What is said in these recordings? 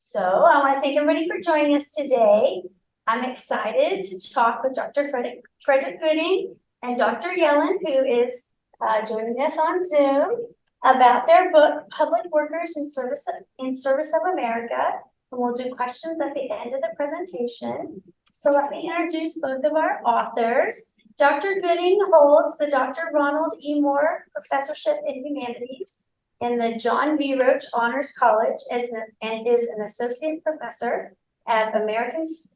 So I want to thank everybody for joining us today. I'm excited to talk with Dr. Frederick Gooding and Dr. Yellin, who is joining us on Zoom, about their book, Public Workers in Service of America. And we'll do questions at the end of the presentation. So let me introduce both of our authors. Dr. Gooding holds the Dr. Ronald E. Moore Professorship in Humanities in the John V. Roach Honors College and is an associate professor at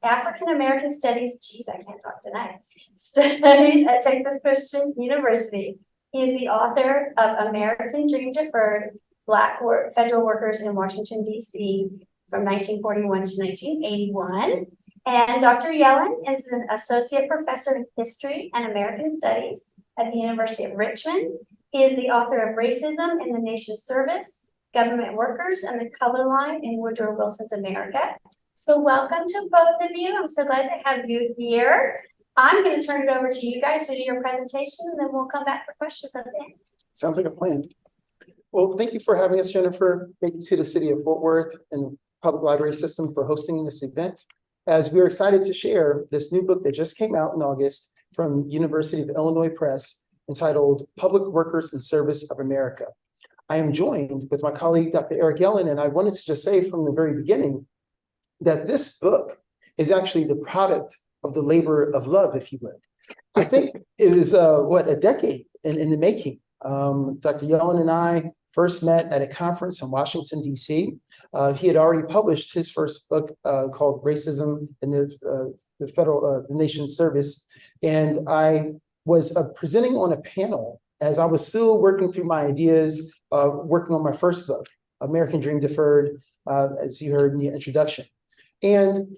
African American Studies. Geez, I can't talk tonight. Studies at Texas Christian University. He is the author of American Dream Deferred: Black Federal Workers in Washington, D.C. from 1941 to 1981. And Dr. Yellin is an associate professor in history and American studies at the University of Richmond. He is the author of Racism in the Nation's Service, Government Workers, and the Color Line in Woodrow Wilson's America. So welcome to both of you. I'm so glad to have you here. I'm going to turn it over to you guys to do your presentation, and then we'll come back for questions at the end. Sounds like a plan. Well, thank you for having us, Jennifer. Thank you to the City of Fort Worth and the Public Library System for hosting this event, as we're excited to share this new book that just came out in August from University of Illinois Press, entitled Public Workers in Service of America. I am joined with my colleague, Dr. Eric Yellin, and I wanted to just say from the very beginning that this book is actually the product of the labor of love, if you would. I think it is, a decade in the making. Dr. Yellin and I first met at a conference in Washington, D.C. He had already published his first book called Racism in the Nation's Service, and I was presenting on a panel as I was still working through my ideas, working on my first book, American Dream Deferred, as you heard in the introduction. And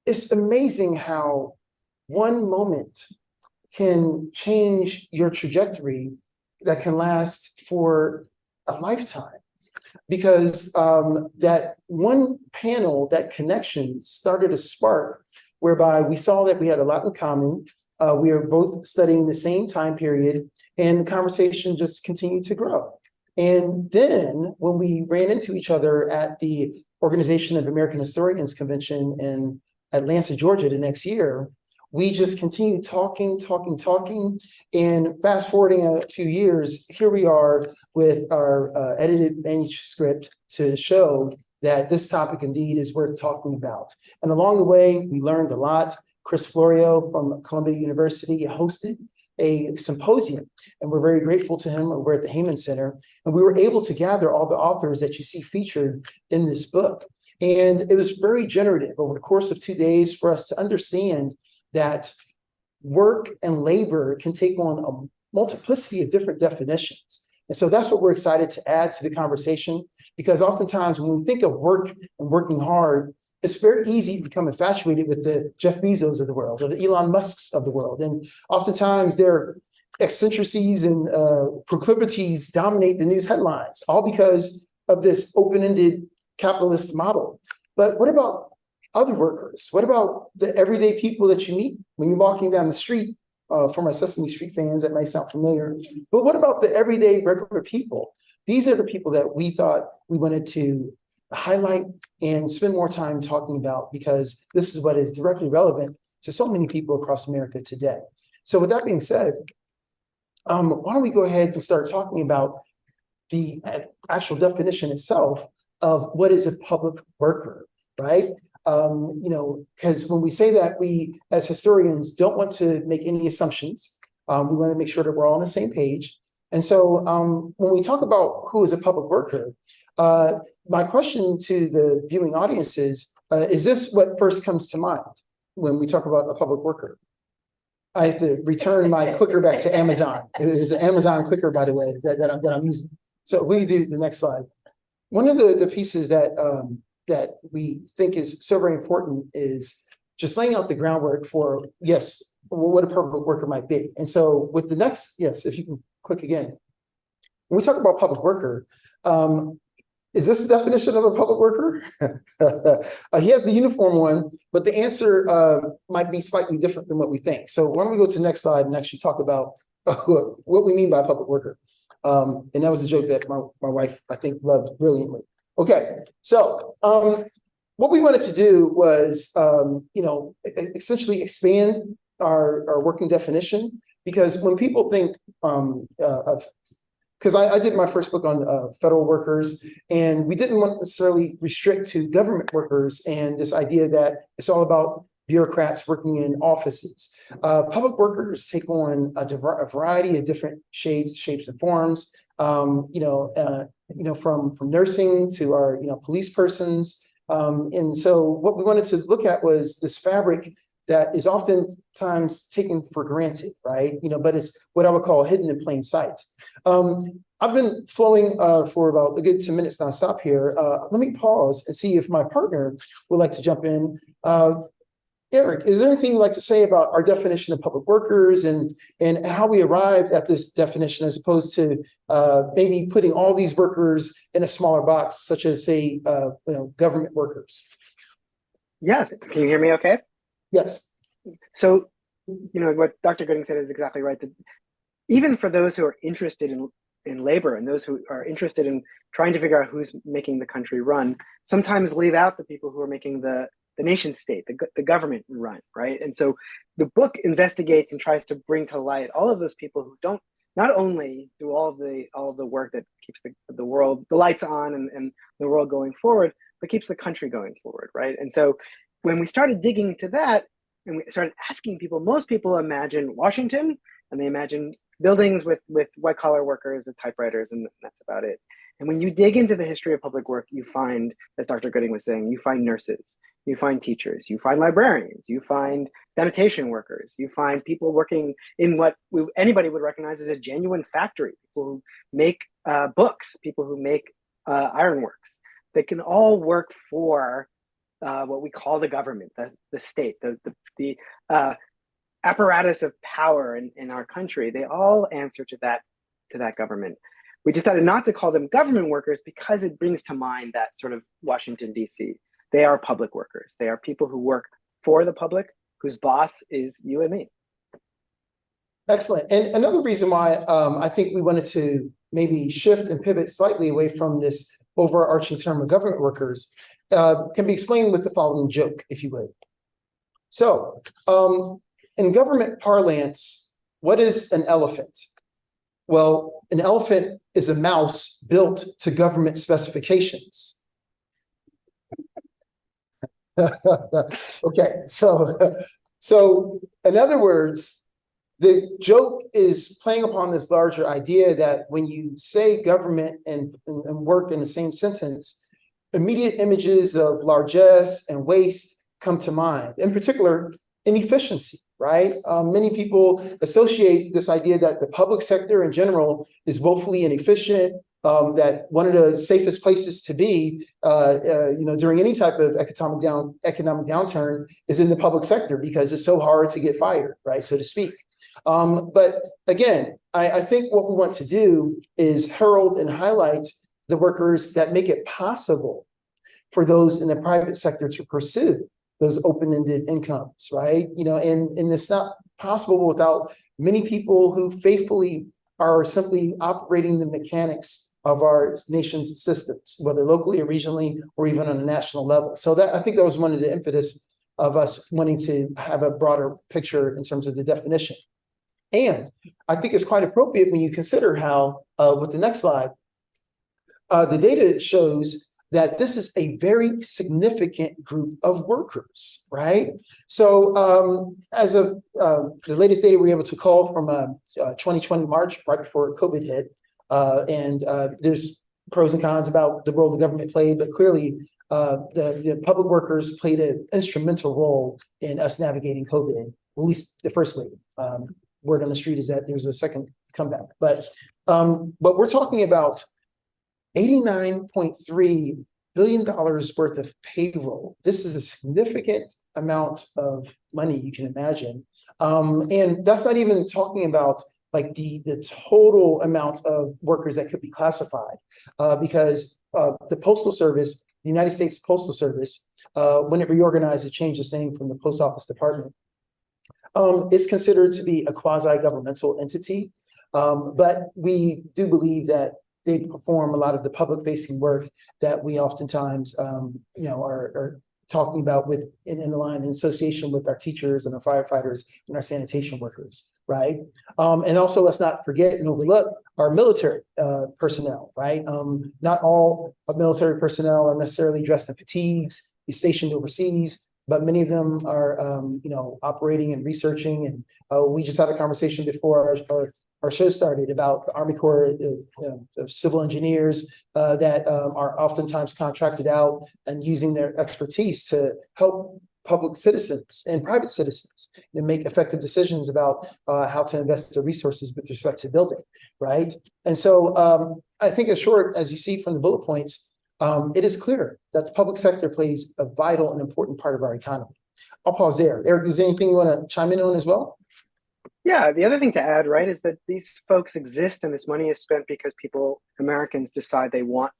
it's amazing how one moment can change your trajectory that can last for a lifetime. Because that one panel, that connection started a spark whereby we saw that we had a lot in common. We are both studying the same time period, and the conversation just continued to grow. And then when we ran into each other at the Organization of American Historians Convention in Atlanta, Georgia, the next year, we just continued talking. And fast forwarding a few years, here we are with our edited manuscript to show that this topic indeed is worth talking about. And along the way, we learned a lot. Chris Florio from Columbia University hosted a symposium, and we're very grateful to him. We're at the Heyman Center, and we were able to gather all the authors that you see featured in this book. And it was very generative over the course of 2 days for us to understand that work and labor can take on a multiplicity of different definitions. And so that's what we're excited to add to the conversation, because oftentimes when we think of work and working hard, it's very easy to become infatuated with the Jeff Bezos of the world or the Elon Musks of the world. And oftentimes their eccentricities and proclivities dominate the news headlines, all because of this open-ended capitalist model. But what about other workers? What about the everyday people that you meet when you're walking down the street? For my Sesame Street fans, that might sound familiar. But what about the everyday regular people? These are the people that we thought we wanted to highlight and spend more time talking about, because this is what is directly relevant to so many people across America today. So with that being said, why don't we go ahead and start talking about the actual definition itself of what is a public worker, right? Because when we say that, we as historians don't want to make any assumptions. We want to make sure that we're all on the same page. And so when we talk about who is a public worker, my question to the viewing audience is this what first comes to mind when we talk about a public worker? I have to return my clicker back to Amazon. It was an Amazon clicker, by the way, that I'm using. So we do the next slide. One of the pieces that we think is so very important is just laying out the groundwork for, yes, what a public worker might be. And so with the next, yes, if you can click again. When we talk about public worker, is this the definition of a public worker? He has the uniform one, but the answer might be slightly different than what we think. So why don't we go to the next slide and actually talk about what we mean by a public worker. And that was a joke that my wife, I think, loved brilliantly. Okay, so what we wanted to do was, essentially expand our working definition, because when people think of, because I did my first book on federal workers, and we didn't want to necessarily restrict to government workers and this idea that it's all about bureaucrats working in offices. Public workers take on a variety of different shades, shapes, and forms. From nursing to our police persons. And so what we wanted to look at was this fabric that is oftentimes taken for granted, right? But it's what I would call hidden in plain sight. I've been flowing for about a good 10 minutes nonstop here. Let me pause and see if my partner would like to jump in. Eric, is there anything you'd like to say about our definition of public workers and how we arrived at this definition, as opposed to maybe putting all these workers in a smaller box, such as, say, government workers? Yes. Can you hear me okay? Yes. So, what Dr. Gooding said is exactly right. That even for those who are interested in labor and those who are interested in trying to figure out who's making the country run, sometimes leave out the people who are making the nation state, the government run, right? And so the book investigates and tries to bring to light all of those people who don't not only do all of the work that keeps the world, the lights on and the world going forward, but keeps the country going forward, right? And so when we started digging into that and we started asking people, most people imagine Washington and they imagine buildings with white collar workers and typewriters, and that's about it. And when you dig into the history of public work, you find, as Dr. Gooding was saying, you find nurses, you find teachers, you find librarians, you find sanitation workers, you find people working in what anybody would recognize as a genuine factory, people who make books, people who make ironworks. They can all work for what we call the government, the state, the apparatus of power in our country. They all answer to that government. We decided not to call them government workers because it brings to mind that sort of Washington, D.C. They are public workers. They are people who work for the public, whose boss is you and me. Excellent. And another reason why I think we wanted to maybe shift and pivot slightly away from this overarching term of government workers can be explained with the following joke, if you would. So, in government parlance, what is an elephant? Well, an elephant is a mouse built to government specifications. Okay, so in other words, the joke is playing upon this larger idea that when you say government and work in the same sentence, immediate images of largesse and waste come to mind. In particular, inefficiency, right? Many people associate this idea that the public sector in general is woefully inefficient, that one of the safest places to be, during any type of economic downturn is in the public sector, because it's so hard to get fired, right, so to speak. But again, I think what we want to do is herald and highlight the workers that make it possible for those in the private sector to pursue those open-ended incomes, right? And it's not possible without many people who faithfully are simply operating the mechanics of our nation's systems, whether locally or regionally or even on a national level. So that, I think that was one of the impetus of us wanting to have a broader picture in terms of the definition. And I think it's quite appropriate when you consider how, with the next slide, the data shows that this is a very significant group of workers, right? So as of the latest data we were able to call from 2020 March, right before COVID hit, and there's pros and cons about the role the government played, but clearly the public workers played an instrumental role in us navigating COVID, at least the first wave. Word on the street is that there's a second comeback, but we're talking about $89.3 billion worth of payroll. This is a significant amount of money you can imagine. And that's not even talking about like the total amount of workers that could be classified, because the Postal Service, the United States Postal Service, when it reorganized to change its name from the Post Office Department, is considered to be a quasi-governmental entity. But we do believe that they perform a lot of the public facing work that we oftentimes, are talking about in the line in association with our teachers and our firefighters and our sanitation workers, right? And also let's not forget and overlook our military personnel, right? Not all military personnel are necessarily dressed in fatigues, stationed overseas, but many of them are, operating and researching. And we just had a conversation before our show started about the Army Corps of Civil Engineers that are oftentimes contracted out and using their expertise to help public citizens and private citizens to make effective decisions about how to invest their resources with respect to building, right? And so I think in short, as you see from the bullet points, it is clear that the public sector plays a vital and important part of our economy. I'll pause there. Eric, is there anything you want to chime in on as well? Yeah, the other thing to add, right, is that these folks exist and this money is spent because Americans decide they want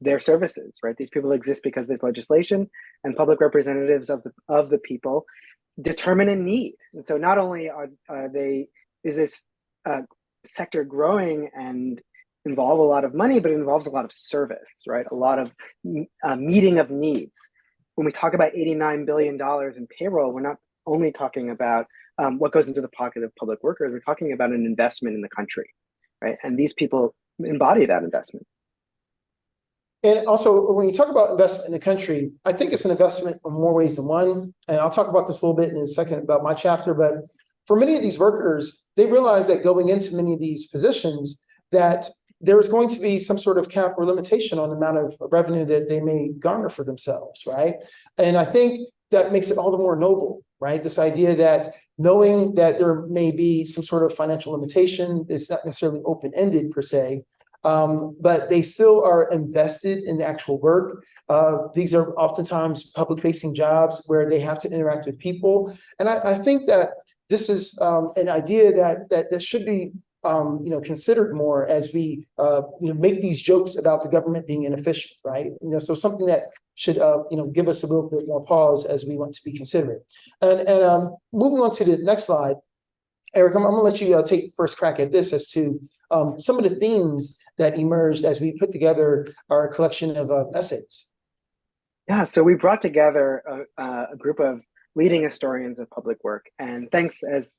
their services, right? These people exist because there's legislation and public representatives of the people determine a need. And so not only is this sector growing and involve a lot of money, but it involves a lot of service, right? A lot of meeting of needs. When we talk about $89 billion in payroll, we're not only talking about what goes into the pocket of public workers, we're talking about an investment in the country, right? And these people embody that investment. And also, when you talk about investment in the country, I think it's an investment in more ways than one. And I'll talk about this a little bit in a second about my chapter. But for many of these workers, they realize that going into many of these positions, that there's going to be some sort of cap or limitation on the amount of revenue that they may garner for themselves, right? And I think that makes it all the more noble, right? This idea that knowing that there may be some sort of financial limitation is not necessarily open-ended per se, but they still are invested in the actual work. These are oftentimes public-facing jobs where they have to interact with people. And I think that this is an idea that should be considered more as we make these jokes about the government being inefficient, right? So something that should give us a little bit more pause as we want to be considerate. And moving on to the next slide, Eric, I'm going to let you take first crack at this as to some of the themes that emerged as we put together our collection of essays. Yeah, so we brought together a group of leading historians of public work, and thanks, as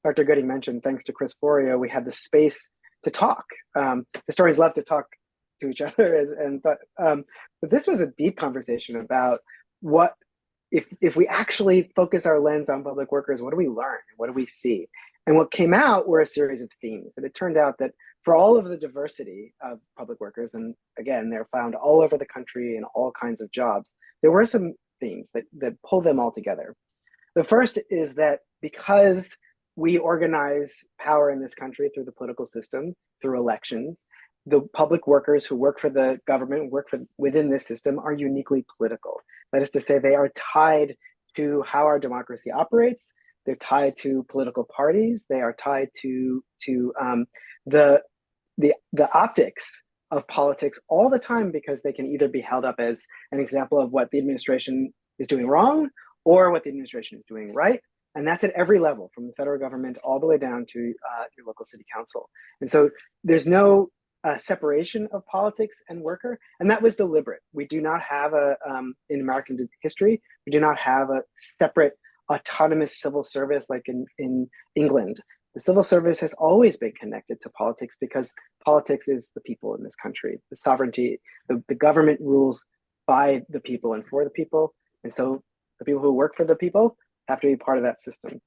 Dr. Gooding mentioned, thanks to Chris Florio, we had the space to talk. Historians love to talk to each other, but this was a deep conversation about what if we actually focus our lens on public workers, what do we learn? What do we see? And what came out were a series of themes. And it turned out that for all of the diversity of public workers, and again, they're found all over the country in all kinds of jobs, there were some themes that pull them all together. The first is that because we organize power in this country through the political system, through elections, the public workers who work for the government, within this system, are uniquely political. That is to say, they are tied to how our democracy operates. They're tied to political parties. They are tied to the optics of politics all the time, because they can either be held up as an example of what the administration is doing wrong or what the administration is doing right. And that's at every level, from the federal government all the way down to your local city council. And so there's no separation of politics and worker, and that was deliberate. We do not have in American history, we do not have a separate autonomous civil service like in England. The civil service has always been connected to politics because politics is the people in this country. The sovereignty, the government rules by the people and for the people. And so the people who work for the people have to be part of that system.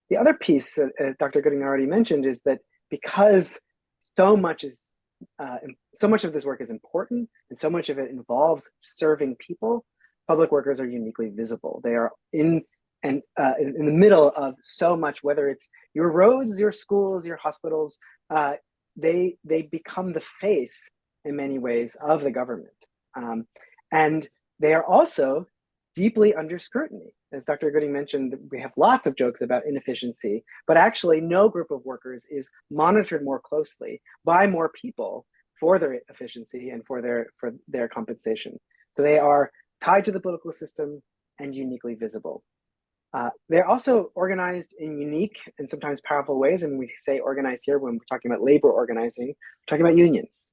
The other piece that Dr. Gooding already mentioned is that because so much of this work is important and so much of it involves serving people, public workers are uniquely visible. They are in the middle of so much, whether it's your roads, your schools, your hospitals, they become the face in many ways of the government. And they are also deeply under scrutiny. As Dr. Gooding mentioned, we have lots of jokes about inefficiency, but actually no group of workers is monitored more closely by more people for their efficiency and for their compensation. So they are tied to the political system and uniquely visible. They're also organized in unique and sometimes powerful ways. And we say organized here when we're talking about labor organizing, we're talking about unions.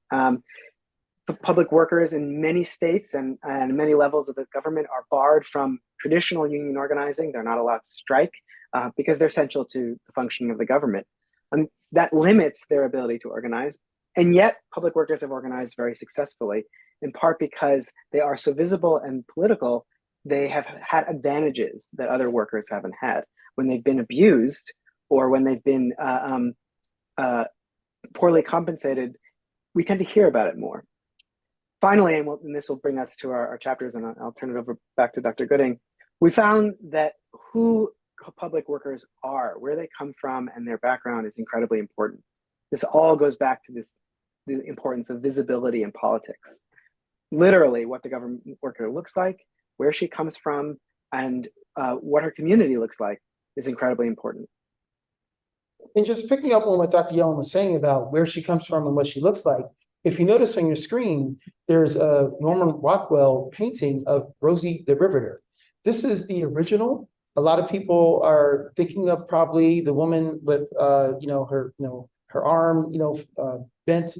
The public workers in many states and many levels of the government are barred from traditional union organizing. They're not allowed to strike because they're essential to the functioning of the government. And that limits their ability to organize. And yet public workers have organized very successfully, in part because they are so visible and political. They have had advantages that other workers haven't had. When they've been abused or when they've been poorly compensated, we tend to hear about it more. Finally, and this will bring us to our chapters, and I'll turn it over back to Dr. Gooding. We found that who public workers are, where they come from, and their background is incredibly important. This all goes back to the importance of visibility in politics. Literally, what the government worker looks like, where she comes from, and what her community looks like is incredibly important. And just picking up on what Dr. Yellin was saying about where she comes from and what she looks like, if you notice on your screen, there's a Norman Rockwell painting of Rosie the Riveter. This is the original. A lot of people are thinking of probably the woman with, her arm, bent,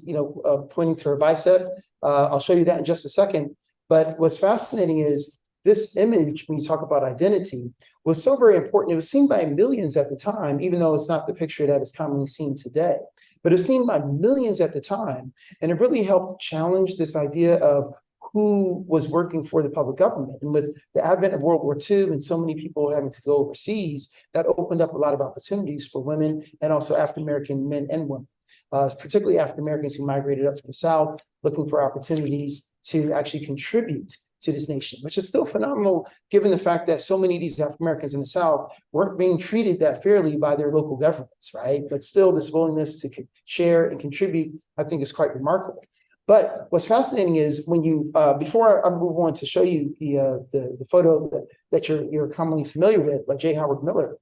pointing to her bicep. I'll show you that in just a second. But what's fascinating is this image, when you talk about identity, was so very important. It was seen by millions at the time, even though it's not the picture that is commonly seen today. But it was seen by millions at the time. And it really helped challenge this idea of who was working for the public government. And with the advent of World War II and so many people having to go overseas, that opened up a lot of opportunities for women and also African-American men and women, particularly African-Americans who migrated up from the South, looking for opportunities to actually contribute to this nation, which is still phenomenal given the fact that so many of these African-Americans in the South weren't being treated that fairly by their local governments, right? But still this willingness to share and contribute, I think, is quite remarkable. But what's fascinating is when you, before I move on to show you the photo that you're commonly familiar with by J. Howard Miller,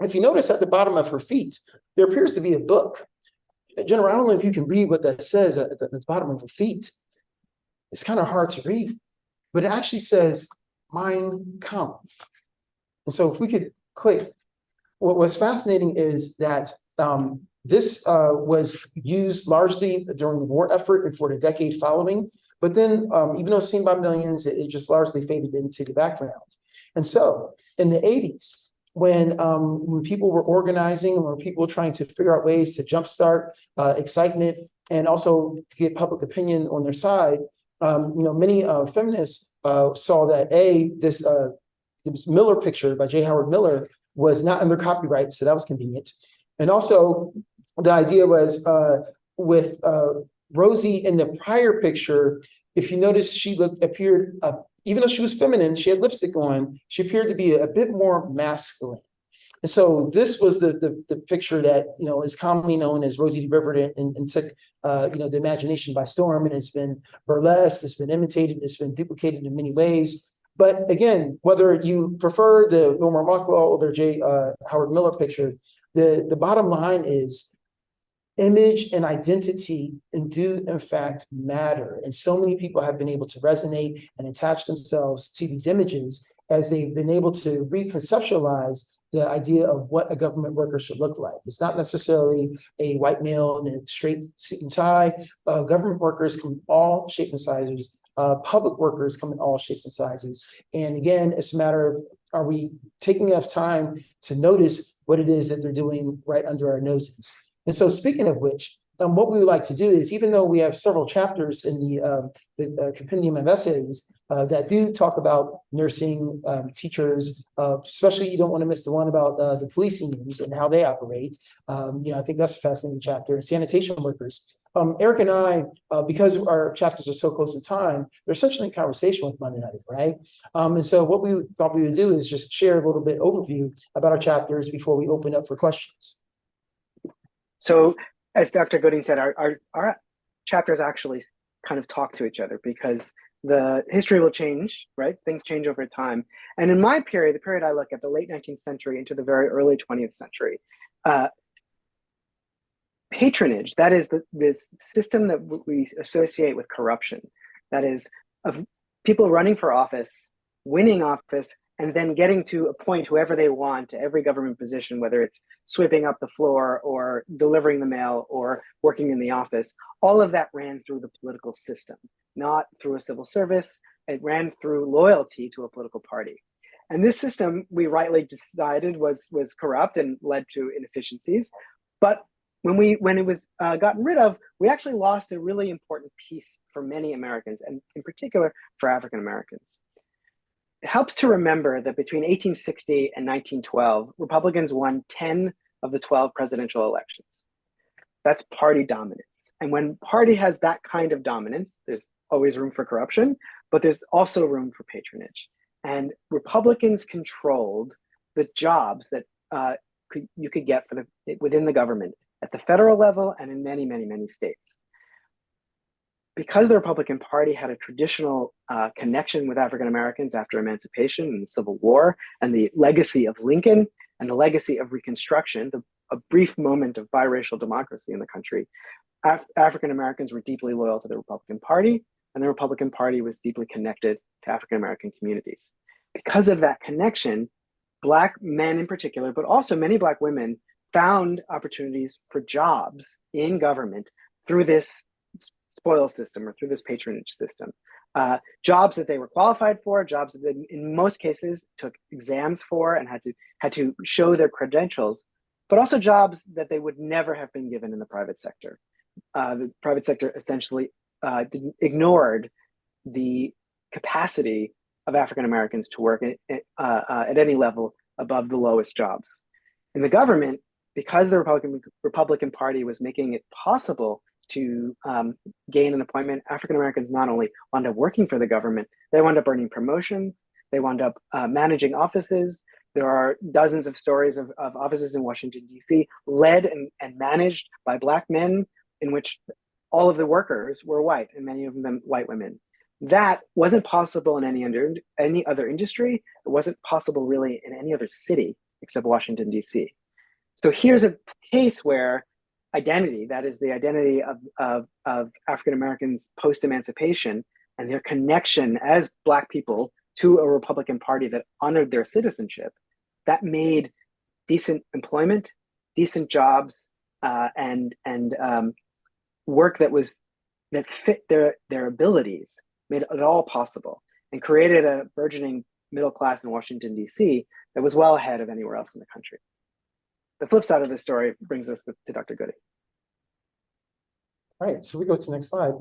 if you notice at the bottom of her feet, there appears to be a book. Jennifer, I don't know if you can read what that says at the bottom of her feet. It's kind of hard to read, but it actually says Mein Kampf. And so if we could click, what's fascinating is that this was used largely during the war effort and for the decade following. But then, even though it's seen by millions, it just largely faded into the background. And so in the 80s, when people were organizing, when people were trying to figure out ways to jumpstart excitement and also to get public opinion on their side, many feminists saw that this Miller picture by J. Howard Miller was not under copyright, so that was convenient. And also, the idea was with Rosie in the prior picture, if you notice, she appeared, even though she was feminine, she had lipstick on, she appeared to be a bit more masculine. And so this was the picture that is commonly known as Rosie the Riveter and took the imagination by storm, and it's been burlesqued, it's been imitated, it's been duplicated in many ways. But again, whether you prefer the Norman Rockwell or the J. Howard Miller picture, the bottom line is image and identity do in fact matter. And so many people have been able to resonate and attach themselves to these images as they've been able to reconceptualize the idea of what a government worker should look like. It's not necessarily a white male in a straight suit and tie. Government workers come in all shapes and sizes. Public workers come in all shapes and sizes. And again, it's a matter of, are we taking enough time to notice what it is that they're doing right under our noses? And so speaking of which, what we would like to do is, even though we have several chapters in the compendium of essays that do talk about nursing, teachers, especially you don't want to miss the one about the police unions and how they operate. I think that's a fascinating chapter. And sanitation workers. Eric and I, because our chapters are so close to time, they're essentially in conversation with one another, right? And so what we thought we would do is just share a little bit overview about our chapters before we open up for questions. So as Dr. Gooding said, our chapters actually kind of talk to each other because the history will change, right? Things change over time. And in my period, the period I look at, the late 19th century into the very early 20th century, patronage, that is this system that we associate with corruption, that is of people running for office, winning office, and then getting to appoint whoever they want to every government position, whether it's sweeping up the floor or delivering the mail or working in the office, all of that ran through the political system, not through a civil service. It ran through loyalty to a political party. And this system, we rightly decided, was corrupt and led to inefficiencies. But when it was gotten rid of, we actually lost a really important piece for many Americans, and in particular for African Americans. It helps to remember that between 1860 and 1912, Republicans won 10 of the 12 presidential elections. That's party dominance. And when party has that kind of dominance, there's always room for corruption, but there's also room for patronage. And Republicans controlled the jobs that you could get within the government at the federal level and in many, many, many states. Because the Republican Party had a traditional connection with African Americans after emancipation and the Civil War, and the legacy of Lincoln and the legacy of Reconstruction, a brief moment of biracial democracy in the country, African Americans were deeply loyal to the Republican Party, and the Republican Party was deeply connected to African American communities. Because of that connection, Black men in particular, but also many Black women, found opportunities for jobs in government through this spoil system or through this patronage system. Jobs that they were qualified for, jobs that they, in most cases, took exams for and had to show their credentials, but also jobs that they would never have been given in the private sector. The private sector essentially ignored the capacity of African Americans to work at any level above the lowest jobs. In the government, because the Republican Party was making it possible to gain an appointment, African Americans not only wound up working for the government, they wound up earning promotions, they wound up managing offices. There are dozens of stories of offices in Washington, D.C., led and managed by Black men, in which all of the workers were white, and many of them white women. That wasn't possible in any other industry. It wasn't possible really in any other city except Washington, D.C. So here's a case where identity, that is the identity of African Americans post-emancipation and their connection as Black people to a Republican Party that honored their citizenship, that made decent employment, decent jobs, and work that fit their abilities, made it all possible, and created a burgeoning middle class in Washington, D.C. that was well ahead of anywhere else in the country. The flip side of this story brings us to Dr. Gooding. All right, so we go to the next slide.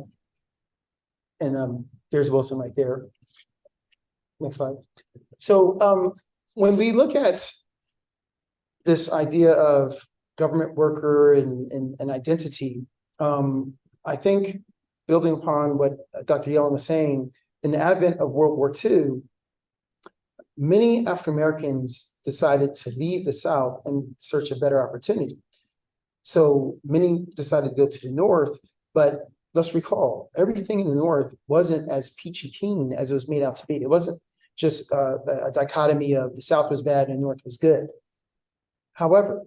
And there's Wilson right there. Next slide. So when we look at this idea of government worker and identity, I think building upon what Dr. Yellin was saying, in the advent of World War II, many African Americans decided to leave the South and search a better opportunity. So many decided to go to the North, but let's recall, everything in the North wasn't as peachy keen as it was made out to be. It wasn't just a dichotomy of the South was bad and the North was good. However,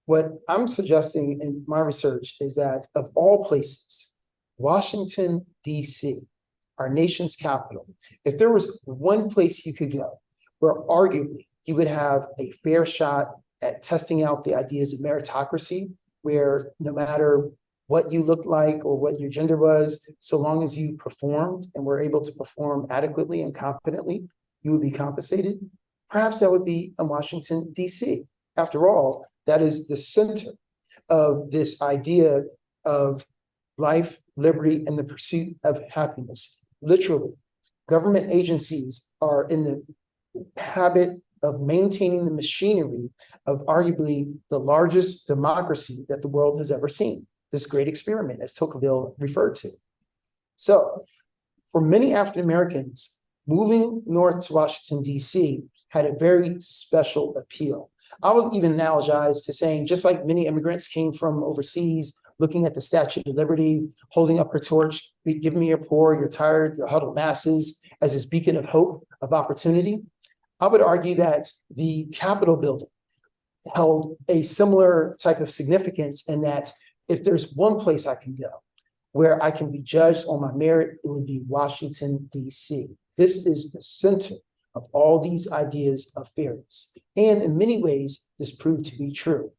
what I'm suggesting in my research is that of all places, Washington, D.C., our nation's capital, if there was one place you could go where arguably you would have a fair shot at testing out the ideas of meritocracy, where no matter what you looked like or what your gender was, so long as you performed and were able to perform adequately and competently, you would be compensated. Perhaps that would be in Washington, D.C. After all, that is the center of this idea of life, liberty, and the pursuit of happiness. Literally, government agencies are in the habit of maintaining the machinery of arguably the largest democracy that the world has ever seen, this great experiment, as Tocqueville referred to. So, for many African Americans, moving north to Washington, D.C. had a very special appeal. I would even analogize to saying, just like many immigrants came from overseas, looking at the Statue of Liberty, holding up her torch, give me your poor, your tired, your huddled masses, as this beacon of hope, of opportunity. I would argue that the Capitol building held a similar type of significance in that if there's one place I can go where I can be judged on my merit, it would be Washington, D.C. This is the center of all these ideas of fairness. And in many ways, this proved to be true.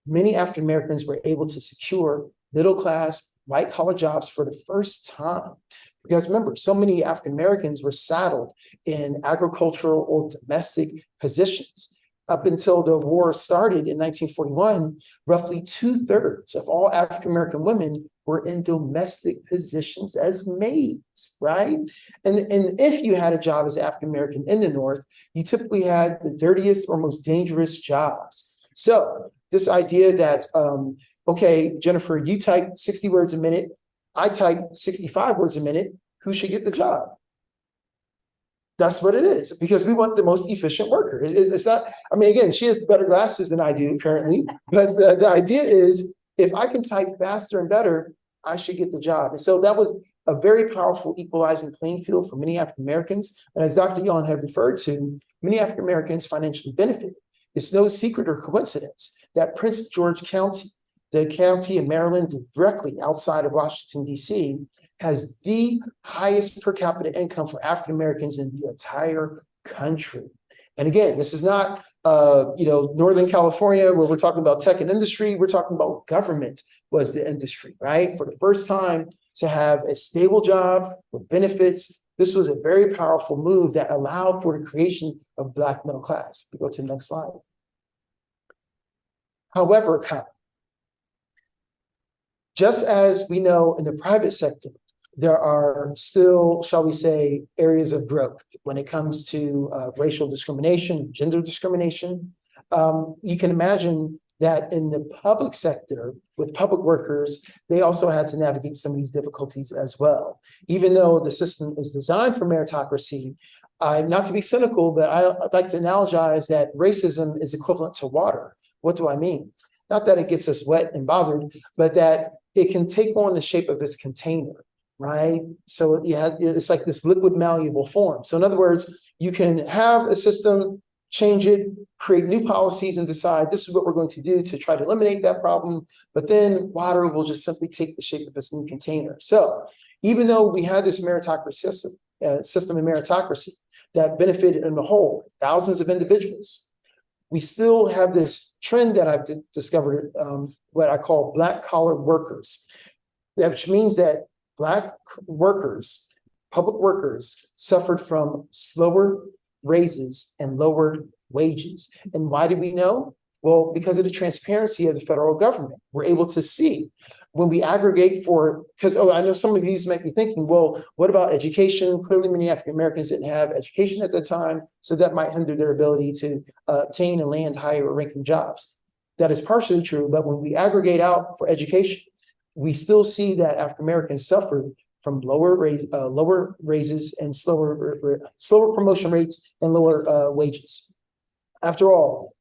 Many African Americans were able to secure middle-class, white-collar jobs for the first time. Because remember, so many African Americans were saddled in agricultural or domestic positions. Up until the war started in 1941, roughly 2/3 of all African American women were in domestic positions as maids, right? And if you had a job as African American in the North, you typically had the dirtiest or most dangerous jobs. So this idea that, okay, Jennifer, you type 60 words a minute, I type 65 words a minute, who should get the job? That's what it is, because we want the most efficient worker. It's not, I mean, again, she has better glasses than I do currently, but the idea is if I can type faster and better, I should get the job. And so that was a very powerful equalizing playing field for many African Americans. And as Dr. Yellin had referred to, many African Americans financially benefit. It's no secret or coincidence that Prince George County, the county in Maryland directly outside of Washington, D.C., has the highest per capita income for African Americans in the entire country. And again, this is not Northern California where we're talking about tech and industry. We're talking about government was the industry, right? For the first time to have a stable job with benefits. This was a very powerful move that allowed for the creation of Black middle class. We go to the next slide. However, just as we know in the private sector, there are still, shall we say, areas of growth when it comes to racial discrimination, gender discrimination. You can imagine that in the public sector, with public workers, they also had to navigate some of these difficulties as well. Even though the system is designed for meritocracy, not to be cynical, but I'd like to analogize that racism is equivalent to water. What do I mean? Not that it gets us wet and bothered, but that it can take on the shape of its container, right? So it's like this liquid malleable form. So in other words, you can have a system, change it, create new policies and decide this is what we're going to do to try to eliminate that problem. But then water will just simply take the shape of its new container. So even though we had this meritocracy system of meritocracy that benefited in the whole, thousands of individuals, we still have this trend that I've discovered, what I call Black collar workers, which means that Black workers, public workers, suffered from slower raises and lower wages. And why do we know? Well, because of the transparency of the federal government. We're able to see when we aggregate because I know some of you might be thinking, well, what about education? Clearly, many African Americans didn't have education at the time, so that might hinder their ability to obtain and land higher ranking jobs. That is partially true, but when we aggregate out for education, we still see that African Americans suffered from lower raises and slower promotion rates and lower wages. After all,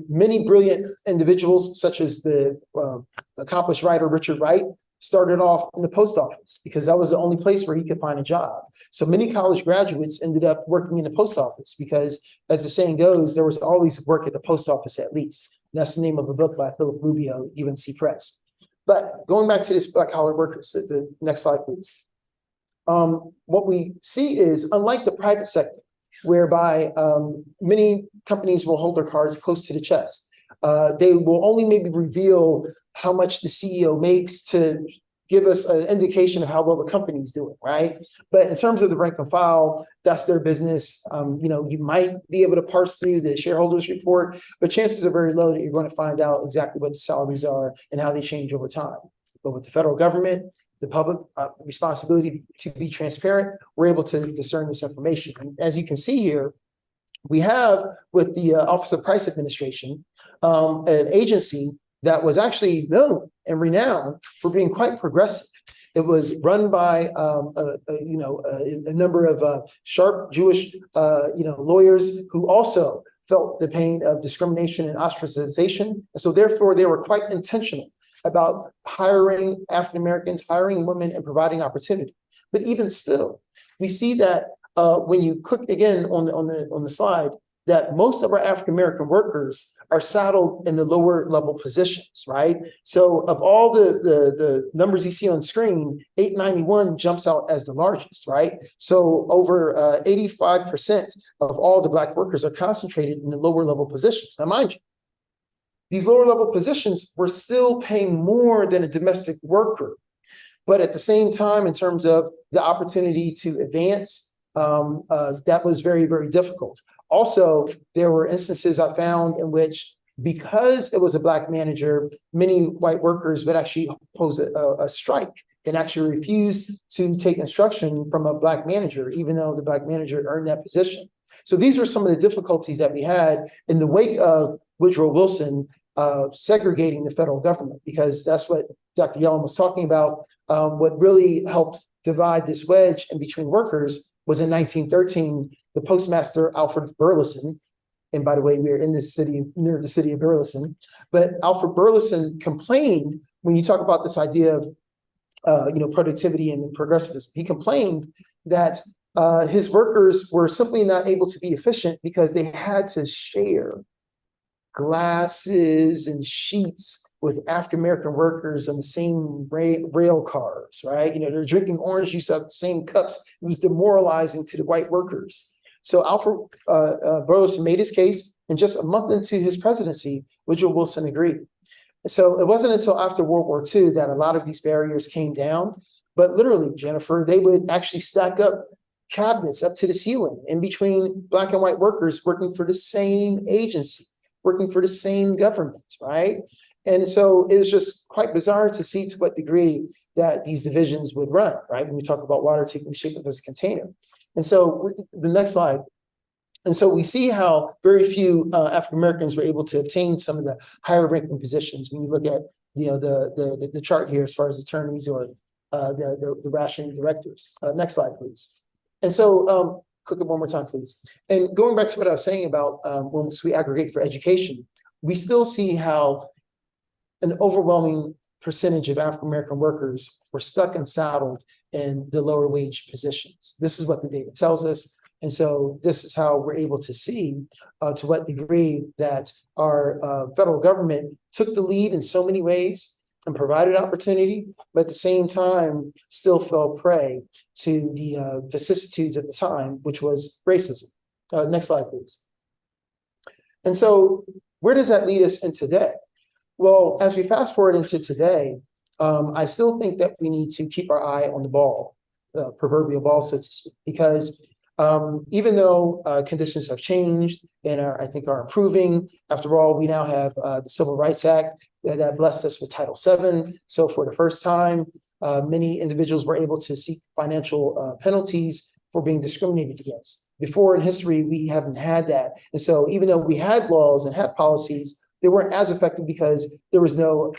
many brilliant individuals, such as the accomplished writer Richard Wright, started off in the post office because that was the only place where he could find a job. So many college graduates ended up working in the post office because, as the saying goes, there was always work at the post office at least. And that's the name of a book by Philip Rubio, UNC Press. But going back to this Black collar workers, the next slide, please. What we see is, unlike the private sector, whereby many companies will hold their cards close to the chest. They will only maybe reveal how much the CEO makes to give us an indication of how well the company's doing, right? But in terms of the rank and file, that's their business. You might be able to parse through the shareholders report, but chances are very low that you're going to find out exactly what the salaries are and how they change over time. But with the federal government, the public responsibility to be transparent, we're able to discern this information. And as you can see here, we have with the Office of Price Administration, an agency that was actually known and renowned for being quite progressive. It was run by a number of sharp Jewish lawyers who also felt the pain of discrimination and ostracization. And so therefore they were quite intentional about hiring African Americans, hiring women, and providing opportunity. But even still, we see that when you click again on the slide, that most of our African-American workers are saddled in the lower level positions, right? So of all the numbers you see on screen, 891 jumps out as the largest, right? So over 85% of all the Black workers are concentrated in the lower level positions. Now, mind you, these lower level positions were still paying more than a domestic worker. But at the same time, in terms of the opportunity to advance, that was very, very difficult. Also, there were instances I found in which, because it was a Black manager, many white workers would actually pose a strike and actually refuse to take instruction from a Black manager, even though the Black manager earned that position. So these were some of the difficulties that we had in the wake of Woodrow Wilson segregating the federal government, because that's what Dr. Yellin was talking about. What really helped divide this wedge in between workers was in 1913, the postmaster Alfred Burleson, and by the way, we're in this city, near the city of Burleson, but Alfred Burleson complained, when you talk about this idea of productivity and progressivism, he complained that his workers were simply not able to be efficient because they had to share glasses and sheets with African-American workers on the same rail cars, right? They're drinking orange juice out of the same cups. It was demoralizing to the white workers. So Alfred Burleson made his case, and just a month into his presidency, Woodrow Wilson agreed. So it wasn't until after World War II that a lot of these barriers came down, but literally, Jennifer, they would actually stack up cabinets up to the ceiling in between Black and white workers working for the same agency, working for the same government, right? And so it was just quite bizarre to see to what degree that these divisions would run, right? When we talk about water taking the shape of this container. And so the next slide. And so we see how very few African-Americans were able to obtain some of the higher ranking positions. When you look at the chart here as far as attorneys or the rationing directors. Next slide, please. And so click it one more time, please. And going back to what I was saying about once we aggregate for education, we still see how an overwhelming percentage of African-American workers were stuck and saddled in the lower wage positions. This is what the data tells us. And so this is how we're able to see to what degree that our federal government took the lead in so many ways and provided opportunity, but at the same time still fell prey to the vicissitudes at the time, which was racism. Next slide, please. And so where does that lead us in today? Well, as we fast forward into today, I still think that we need to keep our eye on the ball, proverbial ball, so to speak, because even though conditions have changed and I think are improving, after all, we now have the Civil Rights Act that blessed us with Title VII. So for the first time, many individuals were able to seek financial penalties for being discriminated against. Before in history, we haven't had that. And so even though we had laws and had policies, they weren't as effective because there was no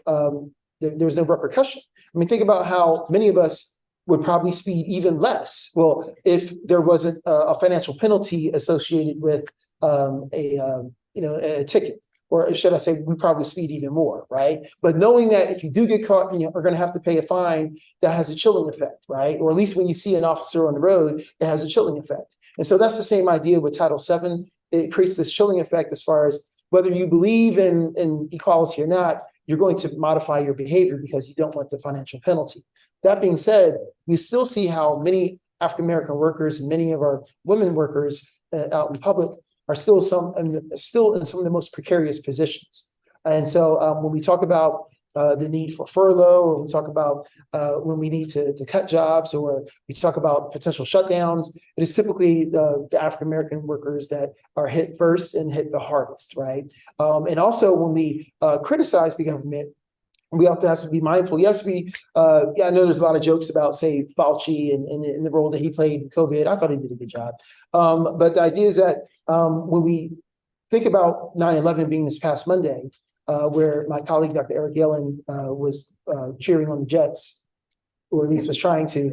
repercussion. I mean, think about how many of us would probably speed even less. Well, if there wasn't a financial penalty associated with a ticket, or should I say, we probably speed even more, right? But knowing that if you do get caught, you are going to have to pay a fine, that has a chilling effect, right? Or at least when you see an officer on the road, it has a chilling effect. And so that's the same idea with Title VII. It creates this chilling effect as far as whether you believe in equality or not, you're going to modify your behavior because you don't want the financial penalty. That being said, we still see how many African-American workers and many of our women workers out in public are still in some of the most precarious positions. And so when we talk about the need for furlough, or we talk about when we need to cut jobs, or we talk about potential shutdowns, it is typically the African-American workers that are hit first and hit the hardest, right? And also when we criticize the government, we also have to be mindful. Yes, I know there's a lot of jokes about, say, Fauci and the role that he played in COVID. I thought he did a good job. But the idea is that when we think about 9/11 being this past Monday, where my colleague, Dr. Eric Yellin, was cheering on the Jets, or at least was trying to.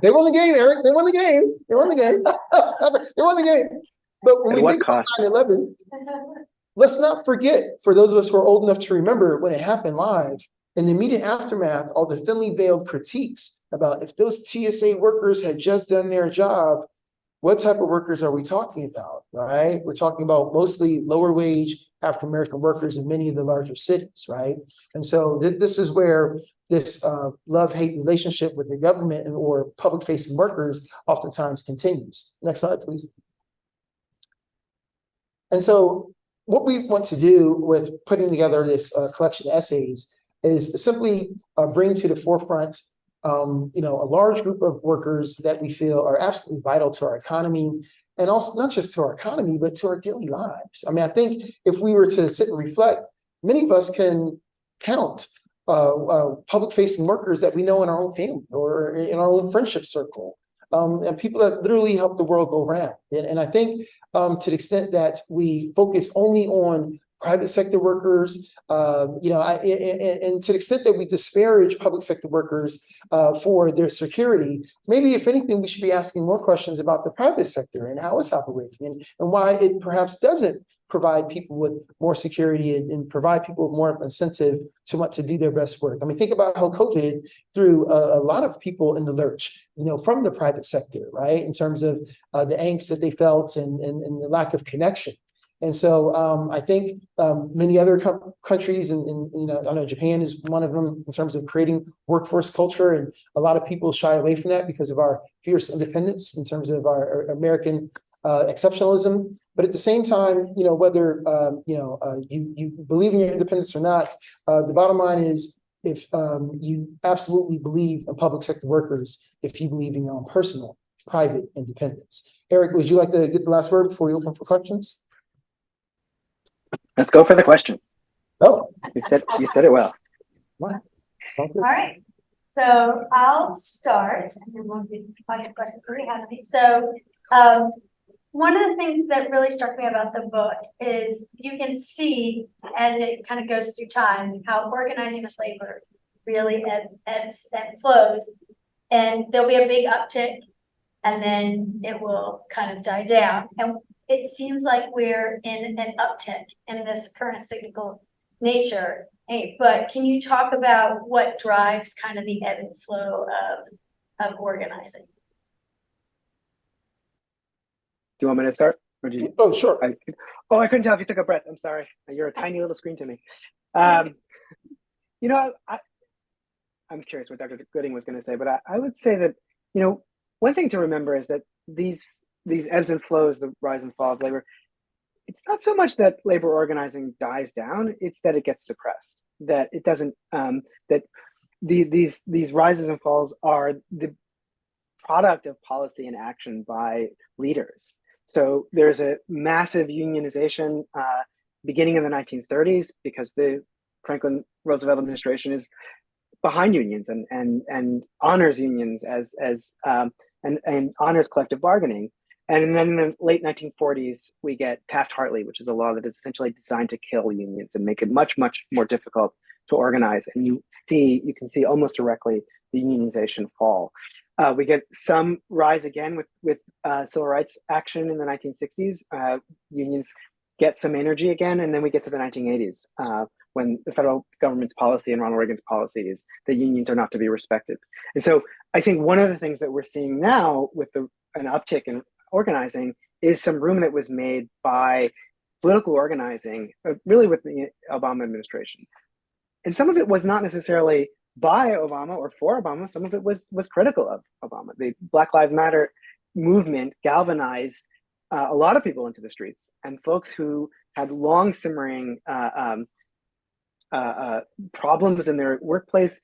They won the game, Eric. They won the game. They won the game. They won the game. But when we think about 9/11, let's not forget, for those of us who are old enough to remember when it happened live, in the immediate aftermath, all the thinly veiled critiques about if those TSA workers had just done their job, what type of workers are we talking about, right? We're talking about mostly lower wage African-American workers in many of the larger cities, right? And so this is where this love-hate relationship with the government or public-facing workers oftentimes continues. Next slide, please. And so what we want to do with putting together this collection of essays is simply bring to the forefront a large group of workers that we feel are absolutely vital to our economy, and also not just to our economy, but to our daily lives. I mean, I think if we were to sit and reflect, many of us can count public-facing workers that we know in our own family or in our own friendship circle, and people that literally help the world go round. And I think to the extent that we focus only on private sector workers, and to the extent that we disparage public sector workers for their security, maybe if anything, we should be asking more questions about the private sector and how it's operating and why it perhaps doesn't provide people with more security and provide people with more incentive to want to do their best work. I mean, think about how COVID threw a lot of people in the lurch, from the private sector, right? In terms of the angst that they felt and the lack of connection. And so I think many other countries, and I know Japan is one of them in terms of creating workforce culture, and a lot of people shy away from that because of our fierce independence in terms of our American exceptionalism. But at the same time, whether you believe in your independence or not, the bottom line is if you absolutely believe in public sector workers, if you believe in your own personal, private independence. Eric, would you like to get the last word before we open for questions? Let's go for the questions. Oh, you said it well. All right. So I'll start, and then we'll do audience questions for me. So one of the things that really struck me about the book is you can see as it kind of goes through time how organizing with labor really ebbs and flows, and there'll be a big uptick, and then it will kind of die down. And it seems like we're in an uptick in this current cyclical nature. But can you talk about what drives kind of the ebb and flow of organizing? Do you want me to start? Or do you... Oh, sure. I couldn't tell if you took a breath. I'm sorry. You're a tiny little screen to me. I'm curious what Dr. Gooding was going to say, but I would say that, one thing to remember is that these ebbs and flows, the rise and fall of labor, it's not so much that labor organizing dies down, it's that it gets suppressed, that it doesn't, that these rises and falls are the product of policy and action by leaders. So there's a massive unionization beginning in the 1930s because the Franklin Roosevelt administration is behind unions and honors unions and honors collective bargaining. And then in the late 1940s, we get Taft-Hartley, which is a law that is essentially designed to kill unions and make it much, much more difficult to organize. And you can see almost directly the unionization fall. We get some rise again with civil rights action in the 1960s. Unions get some energy again, and then we get to the 1980s when the federal government's policy and Ronald Reagan's policy is that unions are not to be respected. And so I think one of the things that we're seeing now with an uptick in organizing is some room that was made by political organizing, really with the Obama administration. And some of it was not necessarily by Obama or for Obama. Some of it was critical of Obama. The Black Lives Matter movement galvanized a lot of people into the streets, and folks who had long simmering problems in their workplace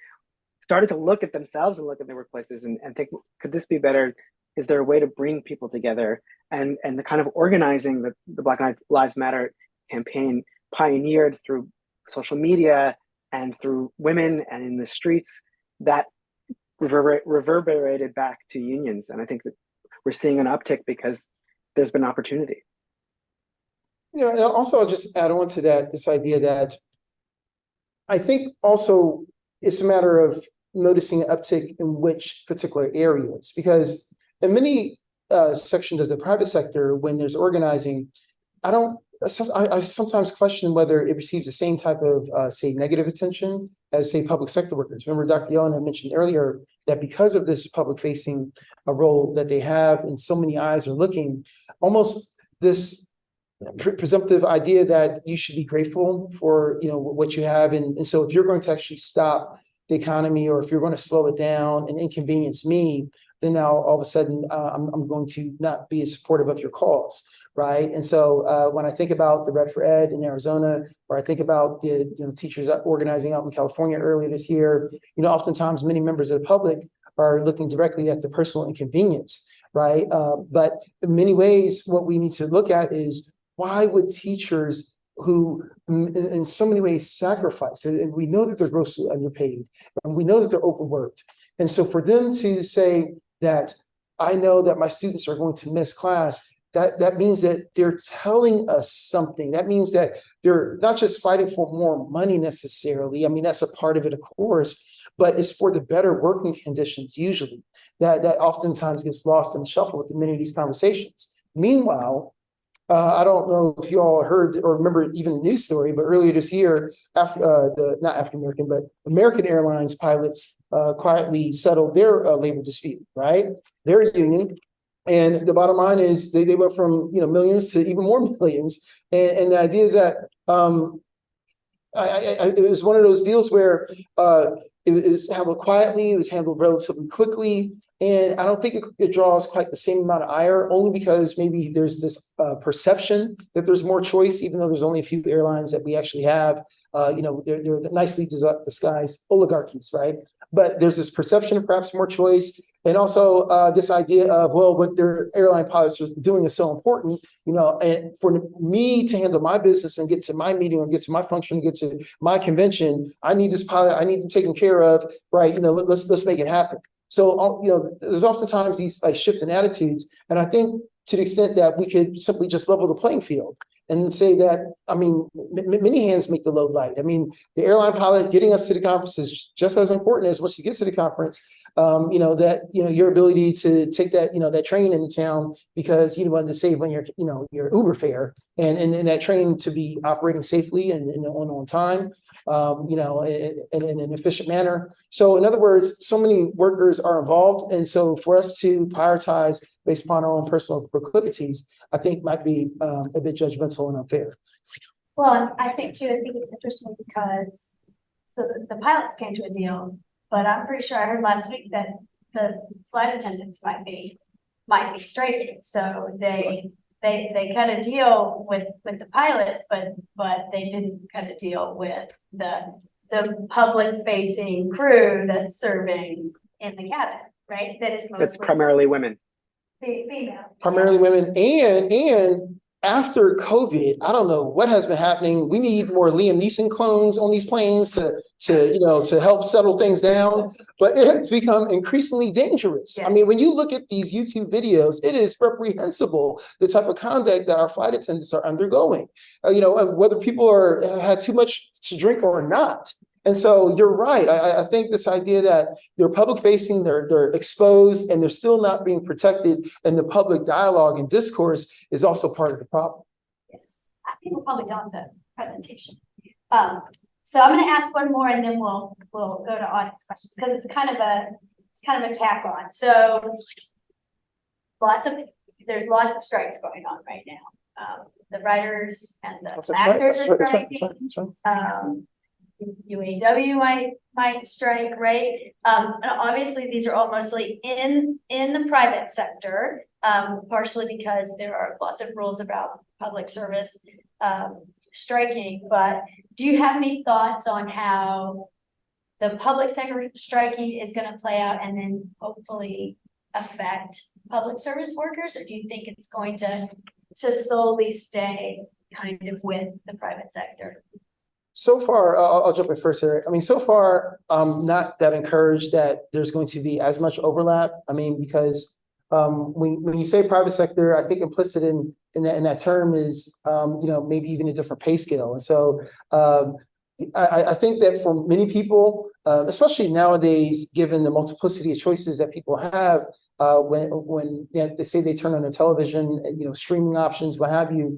started to look at themselves and look at their workplaces and think, could this be better? Is there a way to bring people together? And the kind of organizing that the Black Lives Matter campaign pioneered through social media and through women and in the streets, that reverberated back to unions. And I think that we're seeing an uptick because there's been opportunity. And also I'll just add on to that, this idea that I think also it's a matter of noticing an uptick in which particular areas, because in many sections of the private sector, when there's organizing, I sometimes question whether it receives the same type of, say, negative attention as, say, public sector workers. Remember, Dr. Yellin had mentioned earlier that because of this public facing role that they have and so many eyes are looking, almost this presumptive idea that you should be grateful for, what you have. And so if you're going to actually stop the economy, or if you're going to slow it down and inconvenience me, then now all of a sudden I'm going to not be as supportive of your cause. Right. And so when I think about the Red for Ed in Arizona, or I think about the teachers organizing out in California earlier this year, oftentimes many members of the public are looking directly at the personal inconvenience. Right. But in many ways, what we need to look at is, why would teachers who in so many ways sacrifice, and we know that they're grossly underpaid, and we know that they're overworked. And so for them to say that, I know that my students are going to miss class, that means that they're telling us something. That means that they're not just fighting for more money necessarily. I mean, that's a part of it, of course, but it's for the better working conditions usually. That oftentimes gets lost in the shuffle with many of these conversations. Meanwhile, I don't know if you all heard or remember even the news story, but earlier this year, not African-American, but American Airlines pilots quietly settled their labor dispute, right? Their union. And the bottom line is they went from millions to even more millions. And the idea is that it was one of those deals where it was handled quietly, it was handled relatively quickly. And I don't think it draws quite the same amount of ire, only because maybe there's this perception that there's more choice, even though there's only a few airlines that we actually have. They're nicely disguised oligarchies, right? But there's this perception of perhaps more choice. And also this idea of, well, what their airline pilots are doing is so important, and for me to handle my business and get to my meeting or get to my function, get to my convention, I need this pilot, I need them taken care of, right? Let's make it happen. So, there's oftentimes these shift in attitudes. And I think to the extent that we could simply just level the playing field and say that, many hands make the load light. I mean, the airline pilot getting us to the conference is just as important as once you get to the conference, your ability to take that, that train into town because you wanted to save on your Uber fare and that train to be operating safely and on time, in an efficient manner. So in other words, so many workers are involved. And so for us to prioritize based upon our own personal proclivities, I think might be a bit judgmental and unfair. Well, I think it's interesting because the pilots came to a deal, but I'm pretty sure I heard last week that the flight attendants might be striking. So they cut a deal with the pilots, but they didn't cut a deal with the public facing crew that's serving in the cabin, right? That is mostly, it's primarily women. Female. Primarily women, and after COVID, I don't know what has been happening. We need more Liam Neeson clones on these planes to help settle things down. But it's become increasingly dangerous. Yes. I mean, when you look at these YouTube videos, it is reprehensible the type of conduct that our flight attendants are undergoing. Whether people had too much to drink or not. And so you're right. I think this idea that they're public facing, they're exposed, and they're still not being protected in the public dialogue and discourse is also part of the problem. Yes, I think we're probably done with the presentation. So I'm going to ask one more, and then we'll go to audience questions because it's kind of a tack on. So there's lots of strikes going on right now. The writers and the actors are striking. UAW might strike, right? And obviously these are all mostly in the private sector, partially because there are lots of rules about public service striking. But do you have any thoughts on how the public sector striking is going to play out and then hopefully affect public service workers, or do you think it's going to solely stay kind of with the private sector? So far, I'll jump in first here. I mean, so far, I'm not that encouraged that there's going to be as much overlap. I mean, because when you say private sector, I think implicit in that term is, maybe even a different pay scale. And so I think that for many people, especially nowadays, given the multiplicity of choices that people have, when they say they turn on the television, streaming options, what have you,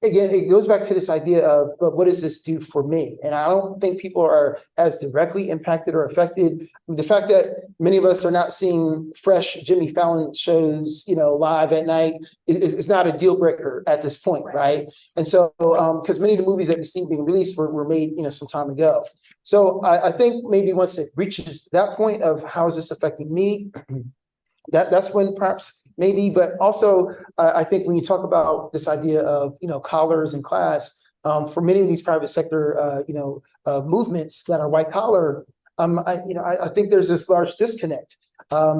again, it goes back to this idea of, but what does this do for me? And I don't think people are as directly impacted or affected. The fact that many of us are not seeing fresh Jimmy Fallon shows, live at night is not a deal breaker at this point, right? And so, because many of the movies that we see being released were made, some time ago. So I think maybe once it reaches that point of how is this affecting me, that's when perhaps maybe, but also I think when you talk about this idea of, collars and class, for many of these private sector, movements that are white collar, I think there's this large disconnect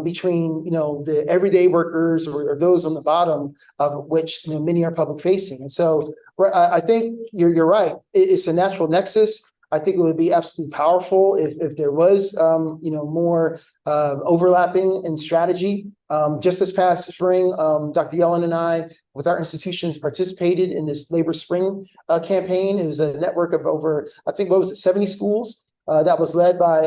between, the everyday workers or those on the bottom of which, many are public facing. And so I think you're right. It's a natural nexus. I think it would be absolutely powerful if there was, more overlapping in strategy. Just this past spring, Dr. Yellin and I, with our institutions, participated in this Labor Spring campaign. It was a network of over, I think, 70 schools that was led by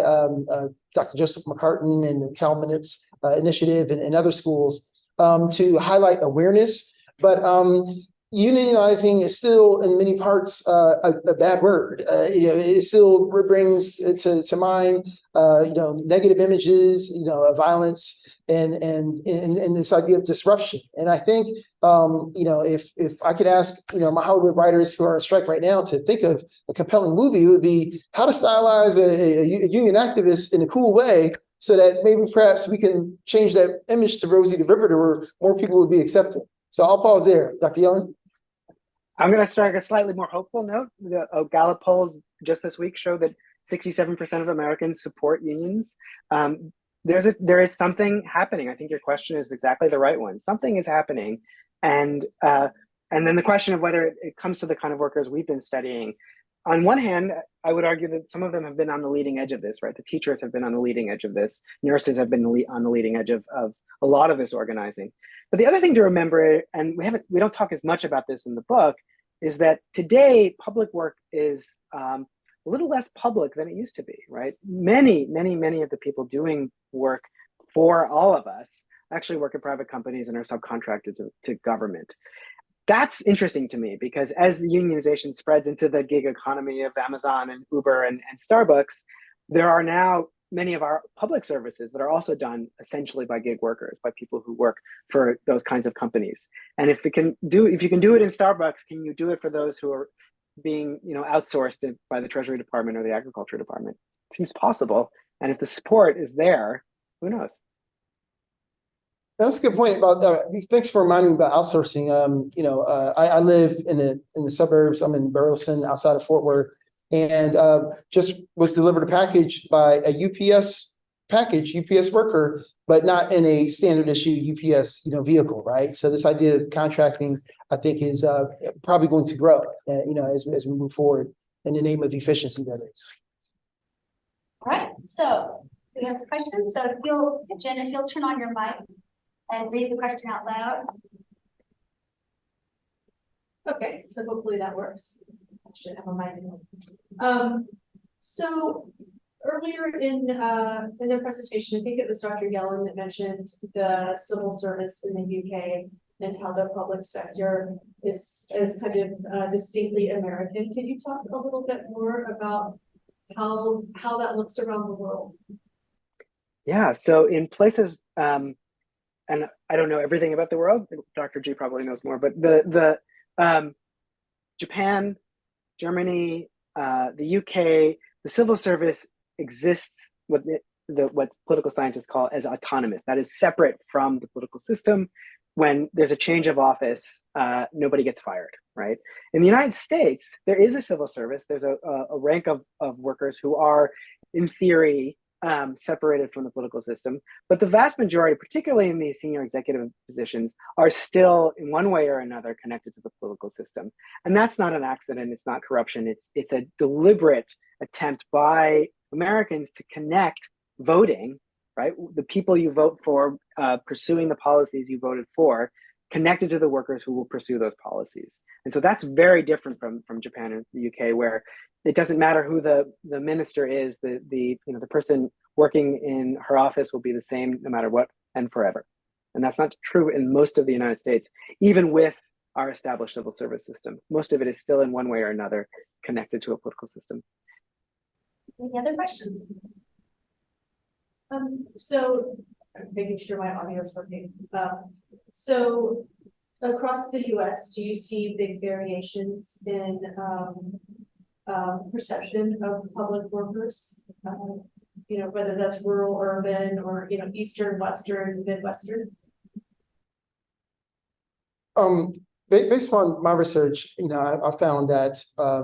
Dr. Joseph McCartan and the Calvinist Initiative and other schools to highlight awareness. But unionizing is still in many parts a bad word. It still brings to mind negative images, of violence and this idea of disruption. And I think if I could ask my Hollywood writers who are on strike right now to think of a compelling movie, it would be how to stylize a union activist in a cool way, so that maybe perhaps we can change that image to Rosie the Riveter, where more people would be accepting. So I'll pause there, Dr. Yellin. I'm going to strike a slightly more hopeful note. A Gallup poll just this week showed that 67% of Americans support unions. There is something happening. I think your question is exactly the right one. Something is happening, and then the question of whether it comes to the kind of workers we've been studying. On one hand, I would argue that some of them have been on the leading edge of this, right? The teachers have been on the leading edge of this. Nurses have been on the leading edge of a lot of this organizing. But the other thing to remember, and we don't talk as much about this in the book, is that today public work is a little less public than it used to be, right? Many of the people doing work for all of us actually work in private companies and are subcontracted to government. That's interesting to me, because as the unionization spreads into the gig economy of Amazon and Uber and Starbucks, there are now many of our public services that are also done essentially by gig workers, by people who work for those kinds of companies. And if you can do it in Starbucks, can you do it for those who are being outsourced by the Treasury Department or the Agriculture Department? It seems possible. And if the support is there, who knows? That's a good point about thanks for reminding me about outsourcing. I live in the suburbs. I'm in Burleson, outside of Fort Worth, and just was delivered a package by a UPS worker, but not in a standard issue UPS vehicle, right? So this idea of contracting, I think, is probably going to grow, as we move forward in the name of efficiency, that is. All right, so we have a question. So Jen, if you'll turn on your mic and read the question out loud. Okay, so hopefully that works. I should have a mic. So earlier in their presentation, I think it was Dr. Yellin that mentioned the civil service in the UK and how the public sector is kind of distinctly American. Can you talk a little bit more about how that looks around the world? Yeah, so in places, and I don't know everything about the world, Dr. G probably knows more, but the Japan, Germany, the UK, the civil service exists what political scientists call as autonomous. That is separate from the political system. When there's a change of office, nobody gets fired, right? In the United States, there is a civil service. There's a rank of workers who are, in theory, separated from the political system, but the vast majority, particularly in these senior executive positions, are still in one way or another connected to the political system. And that's not an accident. It's not corruption. It's a deliberate attempt by Americans to connect voting, right? The people you vote for, pursuing the policies you voted for, connected to the workers who will pursue those policies. And so that's very different from Japan and the UK, where it doesn't matter who the minister is, the person working in her office will be the same no matter what and forever. And that's not true in most of the United States, even with our established civil service system. Most of it is still in one way or another connected to a political system. Any other questions? So I'm making sure my audio is working. So across the US, do you see big variations in perception of public workers? You know, whether that's rural, urban, or, you know, Eastern, Western, Midwestern? Based on my research, I found that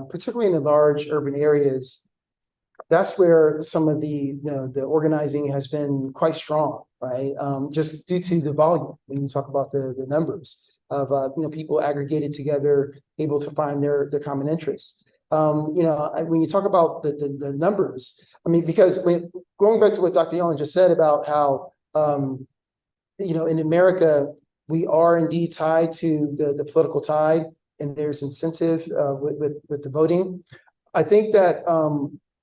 particularly in the large urban areas, that's where some of the organizing has been quite strong, right? Just due to the volume when you talk about the numbers of people aggregated together, able to find their common interests. When you talk about the numbers, I mean, because going back to what Dr. Yellin just said about how in America we are indeed tied to the political tide, and there's incentive with the voting. I think that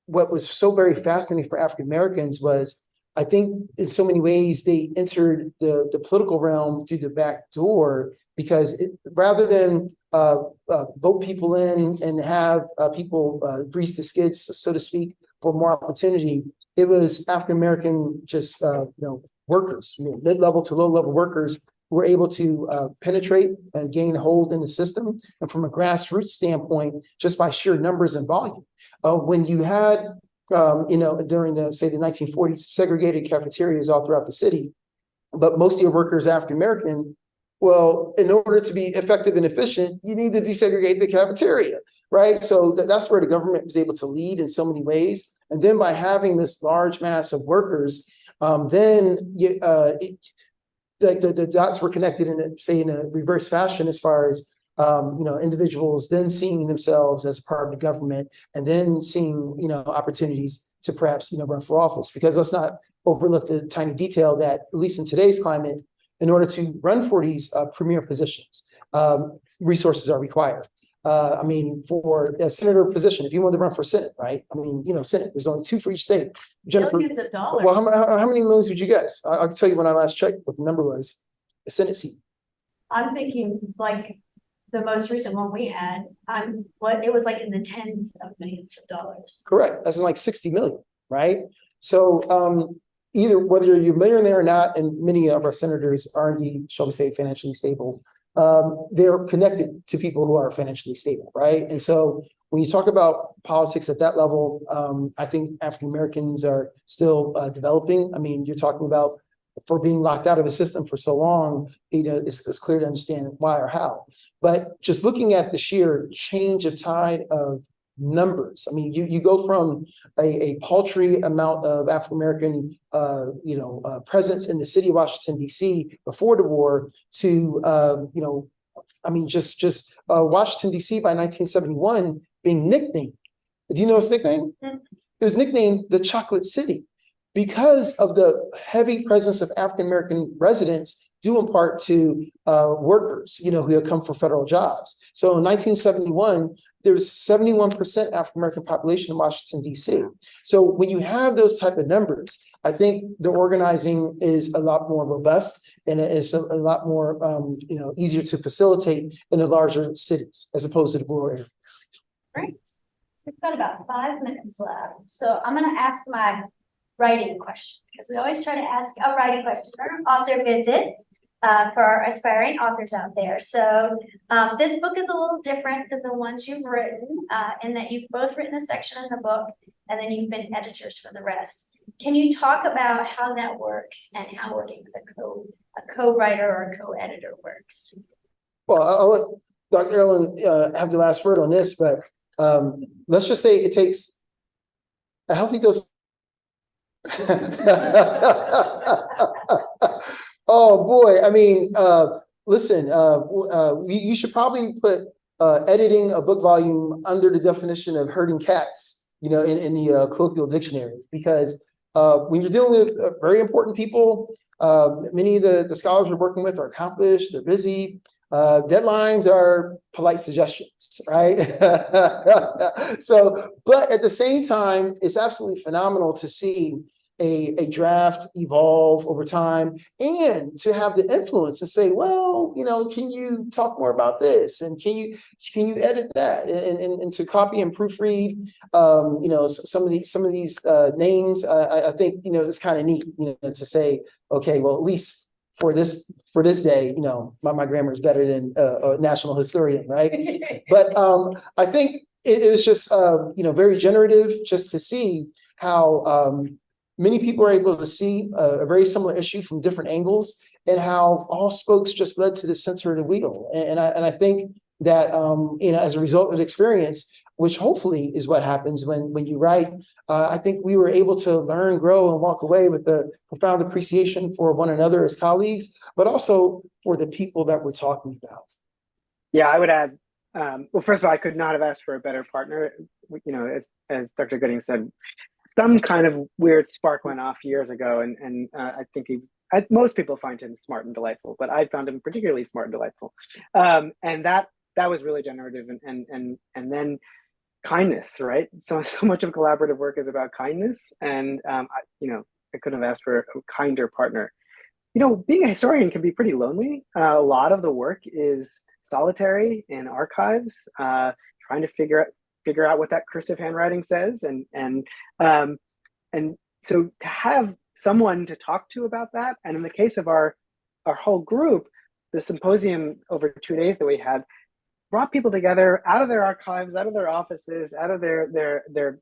what was so very fascinating for African Americans was, I think in so many ways they entered the political realm through the back door, because rather than vote people in and have people grease the skids, so to speak, for more opportunity, it was African American workers, mid-level to low-level workers, who were able to penetrate and gain hold in the system. And from a grassroots standpoint, just by sheer numbers and volume. When you had, during the 1940s, segregated cafeterias all throughout the city, but most of your workers are African American, well, in order to be effective and efficient, you need to desegregate the cafeteria, right? So that's where the government was able to lead in so many ways. And then by having this large mass of workers, the dots were connected in a reverse fashion, as far as individuals then seeing themselves as part of the government, and then seeing opportunities to perhaps run for office. Because let's not overlook the tiny detail that, at least in today's climate, in order to run for these premier positions, resources are required. For a senator position, if you want to run for Senate, right? Senate, there's only 2 for each state. Jennifer, Millions of dollars. well, how many millions would you guess? I'll tell you when I last checked what the number was. A Senate seat. I'm thinking like the most recent one we had, it was like in the tens of millions of dollars. Correct. That's in like 60 million, right? So either whether you're a millionaire or not, and many of our senators are indeed, shall we say, financially stable, they're connected to people who are financially stable, right? And so when you talk about politics at that level, I think African Americans are still developing. I mean, you're talking about, for being locked out of a system for so long, it's clear to understand why or how. But just looking at the sheer change of tide of numbers, I mean, you go from a paltry amount of African American presence in the city of Washington, D.C. before the war to Washington, D.C. by 1971 being nicknamed. Do you know its nickname? Mm-hmm. It was nicknamed the Chocolate City, because of the heavy presence of African American residents, due in part to workers, who had come for federal jobs. So in 1971, there was 71% African American population in Washington, D.C. So when you have those type of numbers, I think the organizing is a lot more robust, and it's a lot more easier to facilitate in the larger cities as opposed to the rural areas. Great. We've got about 5 minutes left. So I'm going to ask my writing question, because we always try to ask a writing question for author visits for our aspiring authors out there. So this book is a little different than the ones you've written, in that you've both written a section in the book, and then you've been editors for the rest. Can you talk about how that works, and how working with a co-writer or a co-editor works? Well, I'll let Dr. Yellin have the last word on this, but let's just say it takes a healthy dose. Oh boy, I mean, listen, you should probably put editing a book volume under the definition of herding cats, in the colloquial dictionary, because when you're dealing with very important people, many of the scholars we're working with are accomplished, they're busy. Deadlines are polite suggestions, right? So, but at the same time, it's absolutely phenomenal to see a draft evolve over time, and to have the influence and say, well, can you talk more about this, and can you edit that, and to copy and proofread, some of these names. I think it's kind of neat, to say, okay, well, at least for this day, my grammar is better than a national historian, right? But I think it was just very generative, just to see how many people are able to see a very similar issue from different angles, and how all spokes just led to the center of the wheel. And I think that as a result of the experience, which hopefully is what happens when you write, I think we were able to learn, grow, and walk away with a profound appreciation for one another as colleagues, but also for the people that we're talking about. Yeah, I would add, well, first of all, I could not have asked for a better partner. As Dr. Gooding said, some kind of weird spark went off years ago, and I think most people find him smart and delightful, but I found him particularly smart and delightful, and that was really generative, and then kindness, right? So much of collaborative work is about kindness, and I couldn't have asked for a kinder partner. Being a historian can be pretty lonely. A lot of the work is solitary in archives, trying to figure out what that cursive handwriting says, and so to have someone to talk to about that, and in the case of our whole group, the symposium over 2 days that we had brought people together out of their archives, out of their offices, out of their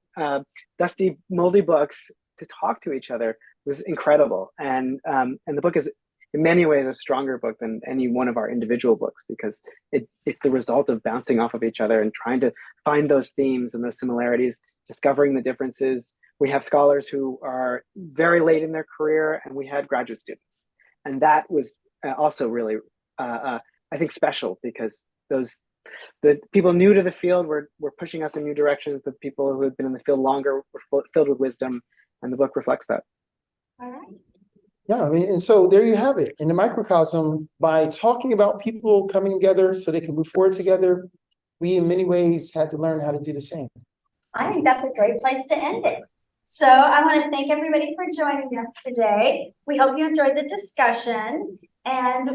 dusty, moldy books to talk to each other. Was incredible, and the book is in many ways a stronger book than any one of our individual books, because it's the result of bouncing off of each other and trying to find those themes and those similarities, discovering the differences. We have scholars who are very late in their career, and we had graduate students, and that was also really I think special, because the people new to the field were pushing us in new directions. The people who had been in the field longer were filled with wisdom, and the book reflects that. All right. Yeah, and so there you have it. In the microcosm, by talking about people coming together so they can move forward together, we in many ways had to learn how to do the same. I think that's a great place to end it. So I want to thank everybody for joining us today. We hope you enjoyed the discussion. And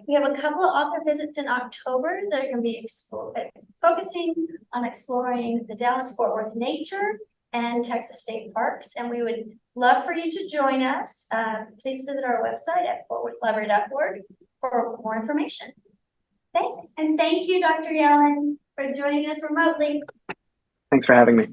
we have a couple of author visits in October that are going to be focusing on exploring the Dallas-Fort Worth nature and Texas state parks. And we would love for you to join us. Please visit our website at fortworthlibrary.org for more information. Thanks. And thank you, Dr. Yellin, for joining us remotely. Thanks for having me.